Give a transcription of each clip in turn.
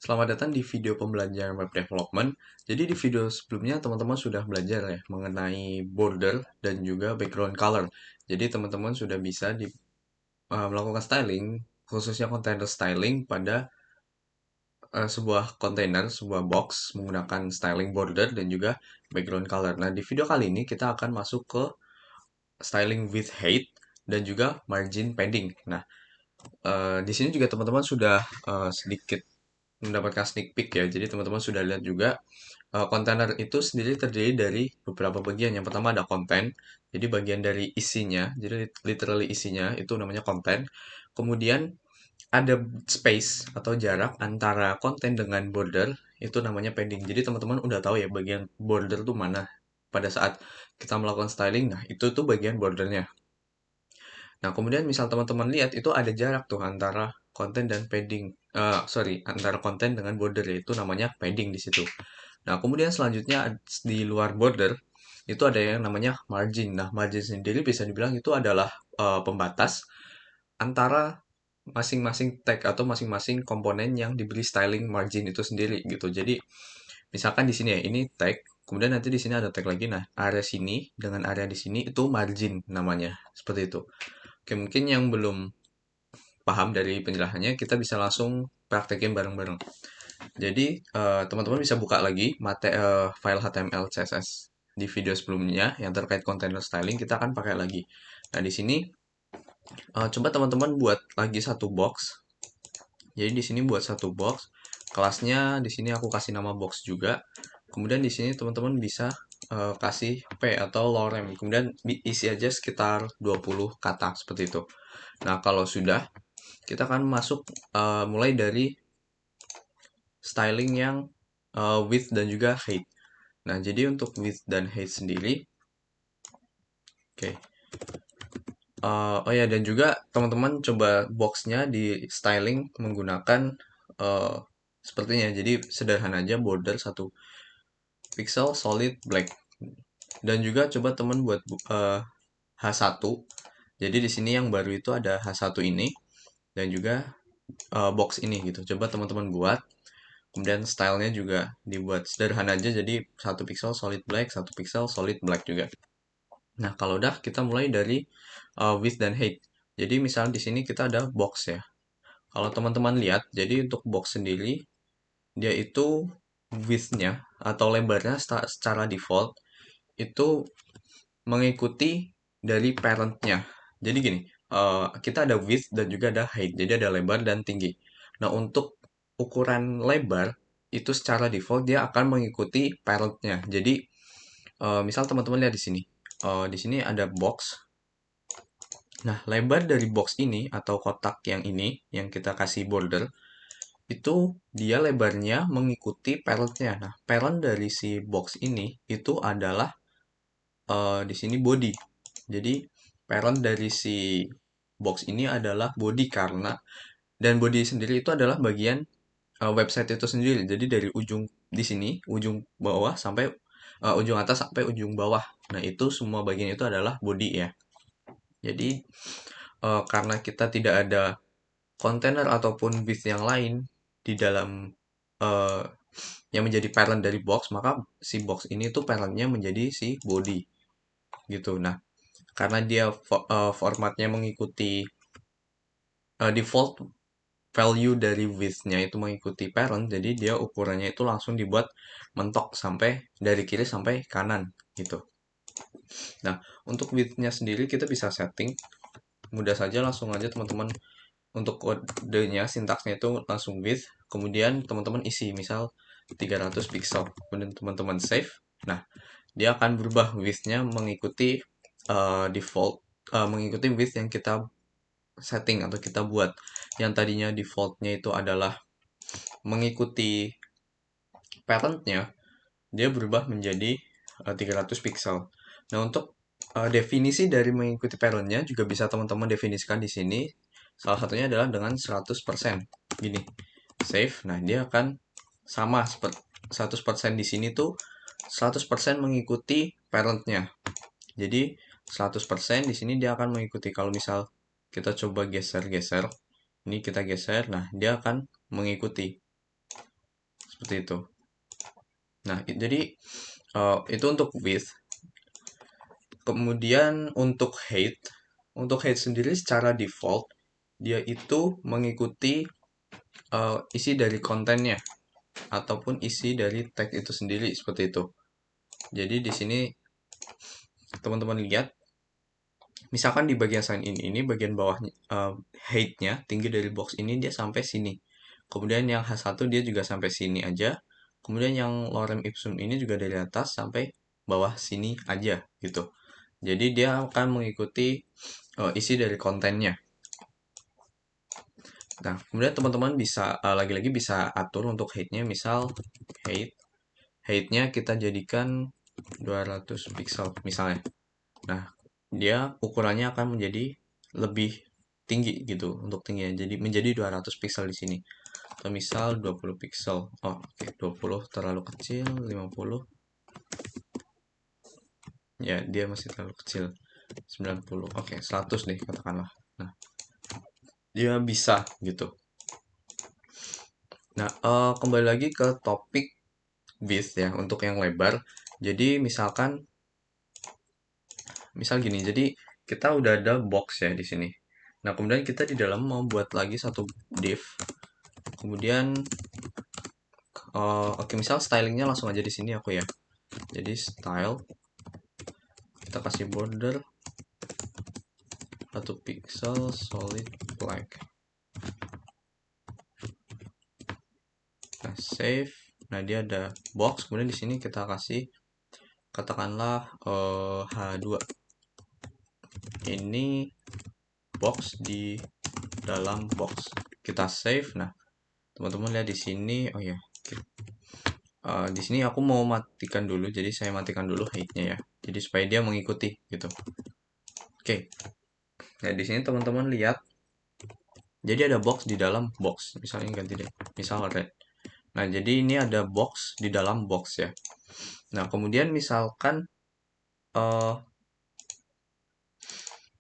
Selamat datang di video pembelajaran web development. Jadi di video sebelumnya teman-teman sudah belajar ya mengenai border dan juga background color. Jadi teman-teman sudah bisa melakukan styling, khususnya container styling pada sebuah container, sebuah box menggunakan styling border dan juga background color. Nah, di video kali ini kita akan masuk ke styling with height dan juga margin padding. Nah, di sini juga teman-teman sudah sedikit mendapatkan sneak peek ya. Jadi teman-teman sudah lihat juga kontainer itu sendiri terdiri dari beberapa bagian. Yang pertama ada konten, jadi bagian dari isinya, jadi literally isinya itu namanya konten. Kemudian ada space atau jarak antara konten dengan border, itu namanya padding. Jadi teman-teman udah tahu ya bagian border tuh mana pada saat kita melakukan styling. Nah, itu tuh bagian bordernya. Nah, kemudian misal teman-teman lihat itu ada jarak tuh antara konten dan padding. Sorry, antara konten dengan border yaitu namanya padding di situ. Nah, kemudian selanjutnya di luar border itu ada yang namanya margin. Nah, margin sendiri bisa dibilang itu adalah pembatas antara masing-masing tag atau masing-masing komponen yang diberi styling margin itu sendiri gitu. Jadi, misalkan di sini ya, ini tag, kemudian nanti di sini ada tag lagi. Nah, area sini dengan area di sini itu margin namanya. Seperti itu. Oke, mungkin yang belum paham dari penjelasannya, kita bisa langsung praktekin bareng-bareng. Jadi, teman-teman bisa buka lagi file HTML CSS di video sebelumnya yang terkait container styling, kita akan pakai lagi. Nah, di sini coba teman-teman buat lagi satu box. Jadi di sini buat satu box. Kelasnya di sini aku kasih nama box juga. Kemudian di sini teman-teman bisa kasih p atau lorem. Kemudian isi aja sekitar 20 kata seperti itu. Nah, kalau sudah, kita akan masuk mulai dari styling yang width dan juga height. Nah, jadi untuk width dan height sendiri, oke. Oh ya, dan juga teman-teman coba boxnya di styling menggunakan uh, sepertinya. Jadi sederhana aja, border 1 pixel solid black. Dan juga coba teman buat H1. Jadi di sini yang baru itu ada H1 ini dan juga box ini gitu. Coba teman-teman buat. Kemudian stylenya juga dibuat sederhana aja, jadi 1 pixel solid black, 1 pixel solid black juga. Nah, kalau udah kita mulai dari width dan height. Jadi misalnya di sini kita ada box ya. Kalau teman-teman lihat, jadi untuk box sendiri dia itu width-nya atau lebarnya secara default itu mengikuti dari parent-nya. Jadi gini, kita ada width dan juga ada height. Jadi ada lebar dan tinggi. Nah, untuk ukuran lebar itu secara default dia akan mengikuti parent-nya. Jadi, misal teman-teman lihat di sini. Di sini ada box. Nah, lebar dari box ini atau kotak yang ini yang kita kasih border itu dia lebarnya mengikuti parent-nya. Nah, parent dari si box ini itu adalah di sini body. Jadi parent dari si box ini adalah body karena dan body sendiri itu adalah bagian website itu sendiri. Jadi dari ujung di sini, ujung bawah sampai ujung atas sampai ujung bawah. Nah, itu semua bagian itu adalah body ya. Jadi karena kita tidak ada kontainer ataupun with yang lain di dalam eh, yang menjadi parent dari box, maka si box ini tuh parentnya menjadi si body gitu. Nah, karena dia formatnya mengikuti default value dari width-nya itu mengikuti parent, jadi dia ukurannya itu langsung dibuat mentok sampai dari kiri sampai kanan gitu. Nah, untuk width-nya sendiri kita bisa setting mudah saja, langsung aja teman-teman untuk kodenya sintaksnya itu langsung width, kemudian teman-teman isi misal 300 pixel, kemudian teman-teman save. Nah, dia akan berubah width-nya mengikuti default mengikuti width yang kita setting atau kita buat. Yang tadinya defaultnya itu adalah mengikuti parentnya, dia berubah menjadi 300 pixel. Nah, untuk definisi dari mengikuti parentnya juga bisa teman-teman definisikan di sini. Salah satunya adalah dengan 100%. Gini, save. Nah, dia akan sama seperti 100% di sini tuh 100% mengikuti parentnya. Jadi 100% di sini dia akan mengikuti. Kalau misal kita coba geser-geser, ini kita geser, nah dia akan mengikuti. seperti itu. Nah, jadi itu untuk width. Kemudian untuk height sendiri secara default dia itu mengikuti isi dari kontennya ataupun isi dari tag itu sendiri seperti itu. Jadi di sini teman-teman lihat, misalkan di bagian sign in ini bagian bawahnya height-nya tinggi dari box ini dia sampai sini. Kemudian yang H1 dia juga sampai sini aja. Kemudian yang lorem ipsum ini juga dari atas sampai bawah sini aja gitu. Jadi dia akan mengikuti isi dari kontennya. Nah, kemudian teman-teman bisa lagi-lagi bisa atur untuk height-nya, misal height-nya kita jadikan 200 pixel misalnya. Nah, dia ukurannya akan menjadi lebih tinggi gitu untuk tingginya. Jadi menjadi 200 pixel di sini. Atau misal 20 pixel. Oh, oke, 20 terlalu kecil, 50. Ya, dia masih terlalu kecil. 90. Oke, 100 deh katakanlah. Nah, dia bisa gitu. Nah, kembali lagi ke topik width ya untuk yang lebar. Jadi misal gini. Jadi kita udah ada box ya di sini. Nah, kemudian kita di dalam mau buat lagi satu div. Kemudian oke, misal stylingnya langsung aja di sini aku ya. Jadi style kita kasih border 1 pixel solid black. Nah, save. Nah, dia ada box. Kemudian di sini kita kasih katakanlah H2. Ini box di dalam box. Kita save. Nah, teman-teman lihat di sini. Oh ya, di sini aku mau matikan dulu. Jadi saya matikan dulu height-nya ya. Jadi supaya dia mengikuti gitu. Oke. Nah, di sini teman-teman lihat. Jadi ada box di dalam box. Misalnya ganti deh. Misal red. Nah, jadi ini ada box di dalam box ya. Nah, kemudian misalkan uh,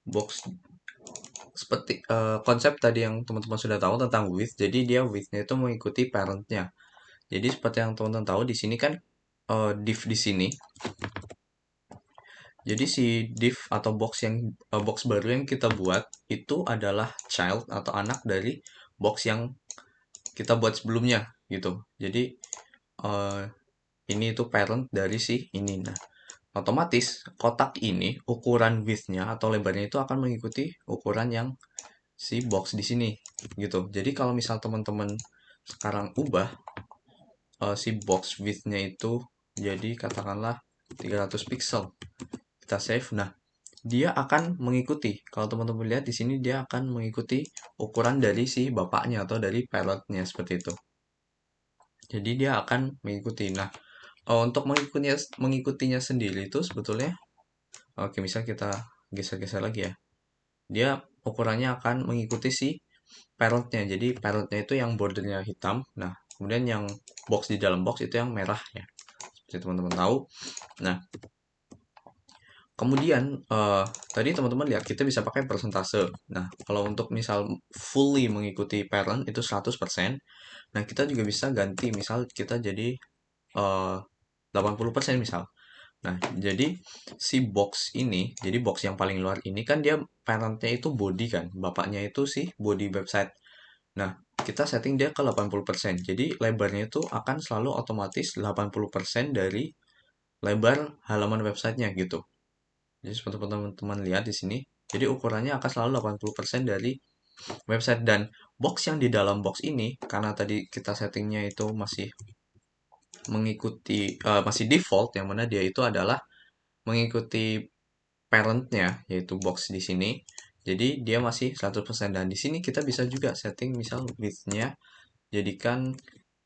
box seperti konsep tadi yang teman-teman sudah tahu tentang width. Jadi dia width-nya itu mengikuti parent-nya. Jadi seperti yang teman-teman tahu di sini kan div di sini. Jadi si div atau box baru yang kita buat itu adalah child atau anak dari box yang kita buat sebelumnya gitu. Jadi eh, ini itu parent dari si ini. Nah, otomatis kotak ini ukuran width-nya atau lebarnya itu akan mengikuti ukuran yang si box di sini gitu. Jadi kalau misal teman-teman sekarang ubah si box width-nya itu jadi katakanlah 300 pixel. Kita save. Nah, dia akan mengikuti. Kalau teman-teman lihat di sini dia akan mengikuti ukuran dari si bapaknya atau dari parent-nya seperti itu. Jadi dia akan mengikuti. Nah, untuk mengikutinya sendiri itu sebetulnya oke, misal kita geser-geser lagi ya. Dia ukurannya akan mengikuti si parent-nya. Jadi parent-nya itu yang bordernya hitam. Nah, kemudian yang box di dalam box itu yang merah ya. Seperti teman-teman tahu. Nah, kemudian tadi teman-teman lihat kita bisa pakai persentase. Nah, kalau untuk misal fully mengikuti parent itu 100%. Nah, kita juga bisa ganti misal kita jadi 80% misal. Nah, jadi si box ini, jadi box yang paling luar ini kan dia parentnya itu body kan, bapaknya itu si body website. Nah, kita setting dia ke 80%. Jadi lebarnya itu akan selalu otomatis 80% dari lebar halaman websitenya gitu. Jadi seperti teman-teman lihat di sini, jadi ukurannya akan selalu 80% dari website dan box yang di dalam box ini karena tadi kita settingnya itu masih default yang mana dia itu adalah mengikuti parentnya yaitu box di sini. Jadi dia masih 100% dan di sini kita bisa juga setting misal width-nya jadikan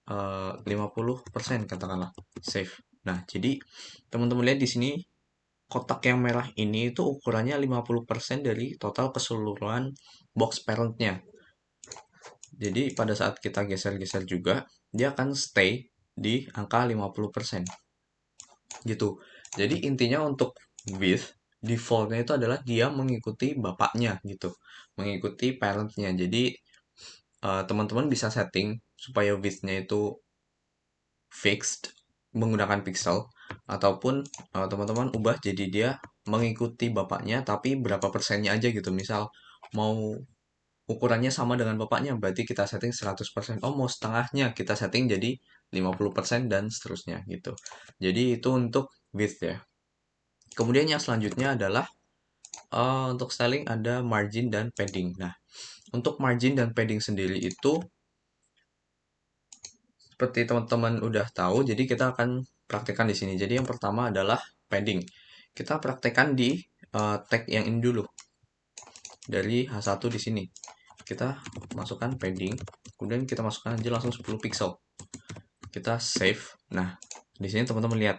50% katakanlah save. Nah, jadi teman-teman lihat di sini kotak yang merah ini itu ukurannya 50% dari total keseluruhan box parentnya. Jadi pada saat kita geser-geser juga dia akan stay di angka 50% gitu. Jadi intinya untuk width defaultnya itu adalah dia mengikuti bapaknya gitu, mengikuti parentnya. Jadi teman-teman bisa setting supaya widthnya itu fixed menggunakan pixel, ataupun teman-teman ubah jadi dia mengikuti bapaknya tapi berapa persennya aja gitu. Misal mau ukurannya sama dengan bapaknya, berarti kita setting 100%. Oh, mau setengahnya, kita setting jadi 50% dan seterusnya gitu. Jadi itu untuk width ya. Kemudian yang selanjutnya adalah untuk styling ada margin dan padding. Nah, untuk margin dan padding sendiri itu seperti teman-teman udah tahu, jadi kita akan praktekkan di sini. Jadi yang pertama adalah padding. Kita praktekkan di tag yang ini dulu. Dari H1 di sini. Kita masukkan padding, kemudian kita masukkan aja langsung 10 pixel. Kita save. Nah, di sini teman-teman lihat.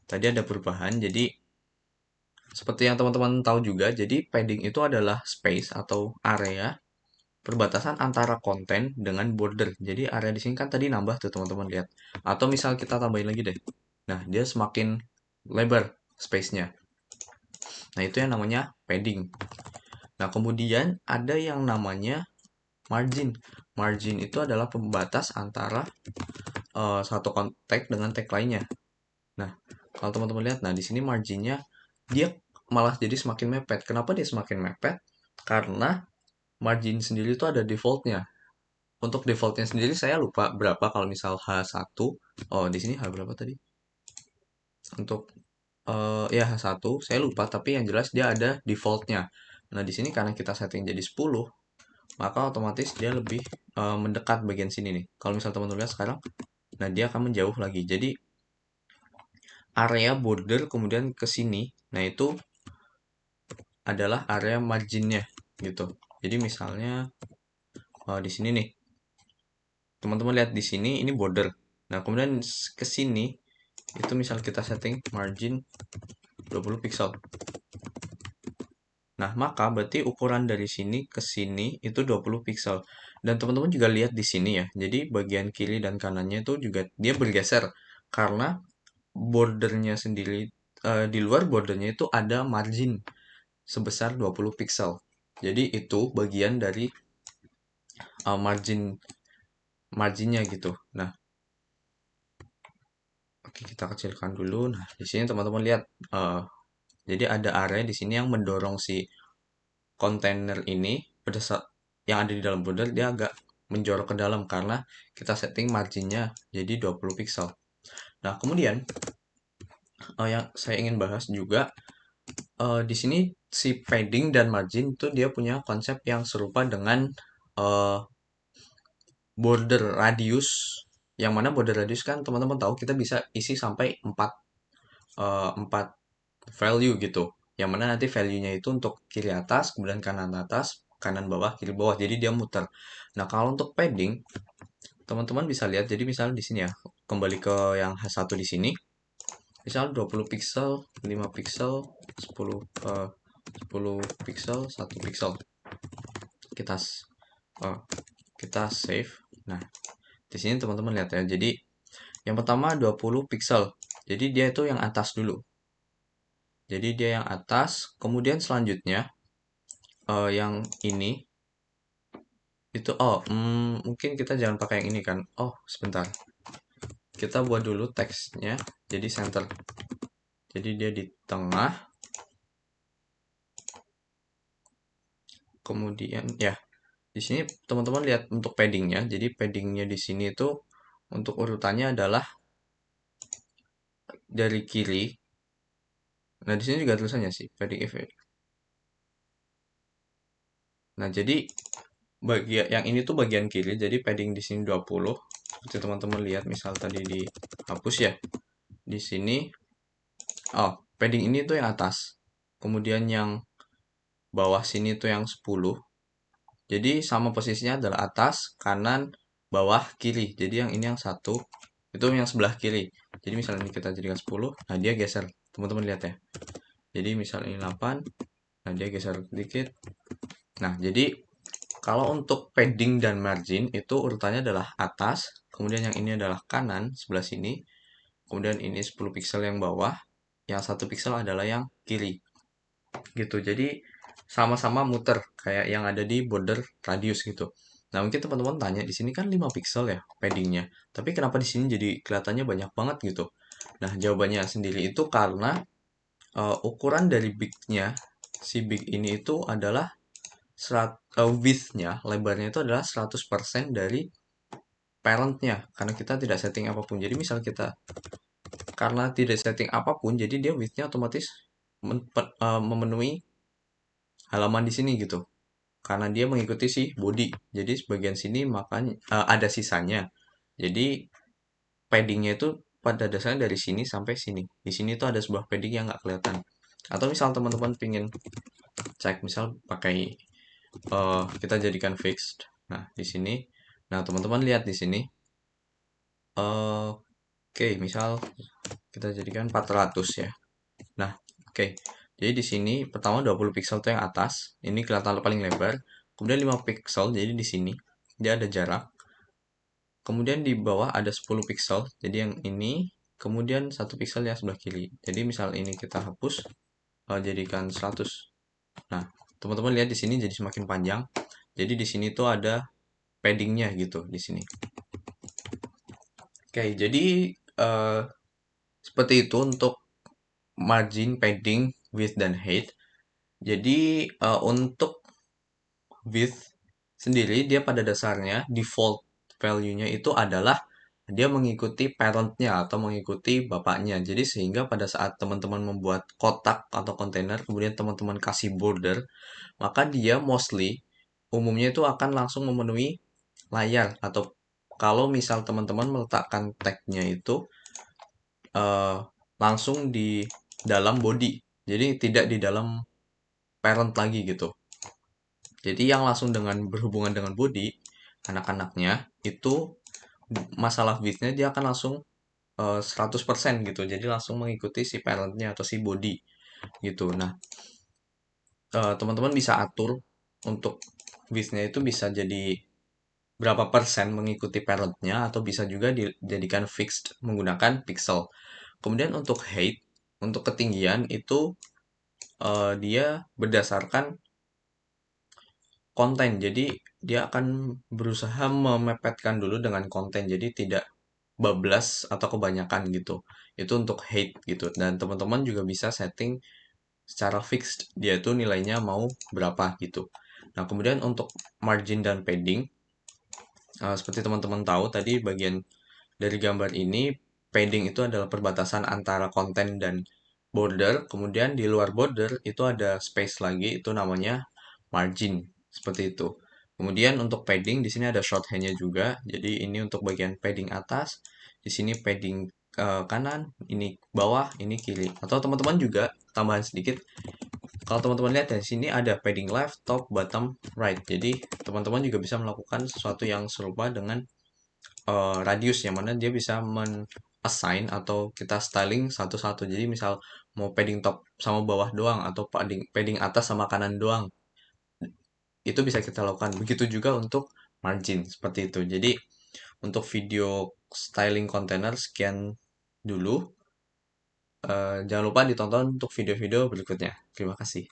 Tadi ada perubahan, jadi seperti yang teman-teman tahu juga, jadi padding itu adalah space atau area perbatasan antara konten dengan border. Jadi area di sini kan tadi nambah tuh teman-teman lihat. Atau misal kita tambahin lagi deh. Nah, dia semakin lebar space-nya. Nah, itu yang namanya padding. Nah, kemudian ada yang namanya margin. Margin itu adalah pembatas antara satu tag dengan tag lainnya. Nah, kalau teman-teman lihat, nah di sini marginnya dia malah jadi semakin mepet. Kenapa dia semakin mepet? Karena margin sendiri itu ada defaultnya. Untuk defaultnya sendiri saya lupa berapa kalau misal H1. Oh, di sini H berapa tadi? Untuk ya H1 saya lupa, tapi yang jelas dia ada defaultnya. Nah, di sini karena kita setting jadi 10, maka otomatis dia lebih mendekat bagian sini nih. Kalau misal teman-teman lihat sekarang, nah dia akan menjauh lagi. Jadi area border kemudian ke sini, nah itu adalah area marginnya gitu. Jadi misalnya di sini nih, teman-teman lihat di sini ini border. Nah, kemudian ke sini itu misal kita setting margin 20 pixel. Nah, maka berarti ukuran dari sini ke sini itu 20 pixel. Dan teman-teman juga lihat di sini ya. Jadi bagian kiri dan kanannya itu juga dia bergeser karena bordernya sendiri di luar bordernya itu ada margin sebesar 20 pixel. Jadi itu bagian dari marginnya gitu. Nah, oke kita kecilkan dulu. Nah, di sini teman-teman lihat jadi ada area di sini yang mendorong si kontainer ini pada saat yang ada di dalam border dia agak menjorok ke dalam karena kita setting marginnya jadi 20 pixel. Nah, kemudian yang saya ingin bahas juga di sini si padding dan margin itu dia punya konsep yang serupa dengan uh, border radius, yang mana border radius kan teman-teman tahu kita bisa isi sampai 4 value gitu, yang mana nanti value-nya itu untuk kiri atas kemudian kanan atas kanan bawah kiri bawah, jadi dia muter. Nah, kalau untuk padding teman-teman bisa lihat, jadi misalnya di sini ya, kembali ke yang H1 di sini, misal 20 pixel 5 pixel 10 10 pixel 1 pixel, kita uh, kita save. Nah, di sini teman-teman lihat ya. Jadi yang pertama 20 pixel. Jadi dia itu yang atas dulu. Jadi dia yang atas, kemudian selanjutnya yang ini itu mungkin kita jangan pakai yang ini kan. Oh, sebentar. Kita buat dulu teksnya jadi center. Jadi dia di tengah. Kemudian ya, di sini teman-teman lihat untuk paddingnya. Jadi paddingnya di sini itu untuk urutannya adalah dari kiri. Nah, di sini juga tulisannya sih padding effect. Nah, jadi yang ini tuh bagian kiri, jadi padding di sini 20. Seperti teman-teman lihat, misal tadi dihapus ya. Di sini, oh, padding ini tuh yang atas. Kemudian yang bawah sini tuh yang 10. Jadi sama posisinya adalah atas, kanan, bawah, kiri. Jadi yang ini yang satu, itu yang sebelah kiri. Jadi misalnya ini kita jadikan 10, nah dia geser. Teman-teman lihat ya. Jadi misalnya ini 8, nah dia geser sedikit. Nah, jadi kalau untuk padding dan margin itu urutannya adalah atas, kemudian yang ini adalah kanan sebelah sini, kemudian ini 10 pixel yang bawah, yang 1 pixel adalah yang kiri. Gitu. Jadi sama-sama muter kayak yang ada di border radius gitu. Nah, mungkin teman-teman tanya, di sini kan 5 pixel ya paddingnya, tapi kenapa di sini jadi kelihatannya banyak banget gitu? Nah, jawabannya sendiri itu karena ukuran dari big-nya, si big ini itu adalah width-nya, lebarnya itu adalah 100% dari parent-nya, karena kita tidak setting apapun. Jadi misal kita, karena tidak setting apapun, jadi dia width-nya otomatis memenuhi halaman di sini gitu. Karena dia mengikuti si body. Jadi sebagian sini makanya ada sisanya. Jadi paddingnya itu pada dasarnya dari sini sampai sini. Di sini tuh ada sebuah padding yang nggak kelihatan. Atau misal teman-teman pingin cek, misal pakai kita jadikan fixed. Nah, di sini. Nah, teman-teman lihat di sini. Oke, misal kita jadikan 400 ya. Nah, oke. Jadi di sini pertama 20 pixel itu yang atas, ini kelihatan paling lebar. Kemudian 5 pixel, jadi di sini dia ada jarak. Kemudian di bawah ada 10 pixel, jadi yang ini. Kemudian 1 pixel yang sebelah kiri. Jadi misal ini kita hapus, jadikan 100. Nah, teman-teman lihat di sini jadi semakin panjang. Jadi di sini tuh ada paddingnya gitu di sini. Oke, jadi eh, seperti itu untuk margin, padding, width, dan height. Jadi untuk width sendiri dia pada dasarnya default value-nya itu adalah dia mengikuti parent-nya atau mengikuti bapaknya. Jadi sehingga pada saat teman-teman membuat kotak atau kontainer, kemudian teman-teman kasih border, maka dia mostly umumnya itu akan langsung memenuhi layar. Atau kalau misal teman-teman meletakkan tag-nya itu eh, langsung di dalam body. Jadi tidak di dalam parent lagi gitu. Jadi yang langsung dengan berhubungan dengan body, anak-anaknya itu masalah width-nya dia akan langsung 100% gitu. Jadi langsung mengikuti si parent-nya atau si body gitu. Nah, teman-teman bisa atur untuk width-nya itu bisa jadi berapa persen mengikuti parent-nya atau bisa juga dijadikan fixed menggunakan pixel. Kemudian untuk height, untuk ketinggian itu dia berdasarkan konten. Jadi dia akan berusaha memepetkan dulu dengan konten. Jadi tidak bablas atau kebanyakan gitu. Itu untuk height gitu. Dan teman-teman juga bisa setting secara fixed. Dia itu nilainya mau berapa gitu. Nah, kemudian untuk margin dan padding, seperti teman-teman tahu tadi bagian dari gambar ini, padding itu adalah perbatasan antara konten dan border. Kemudian di luar border itu ada space lagi, itu namanya margin. Seperti itu. Kemudian untuk padding di sini ada shorthand-nya juga. Jadi ini untuk bagian padding atas, di sini padding kanan, ini bawah, ini kiri. Atau teman-teman juga tambahan sedikit. Kalau teman-teman lihat dari sini ada padding left, top, bottom, right. Jadi teman-teman juga bisa melakukan sesuatu yang serupa dengan radius yang mana dia bisa men-assign atau kita styling satu-satu. Jadi misal mau padding top sama bawah doang atau padding padding atas sama kanan doang, itu bisa kita lakukan. Begitu juga untuk margin seperti itu. Jadi untuk video styling container sekian dulu. Jangan lupa ditonton untuk video-video berikutnya. Terima kasih.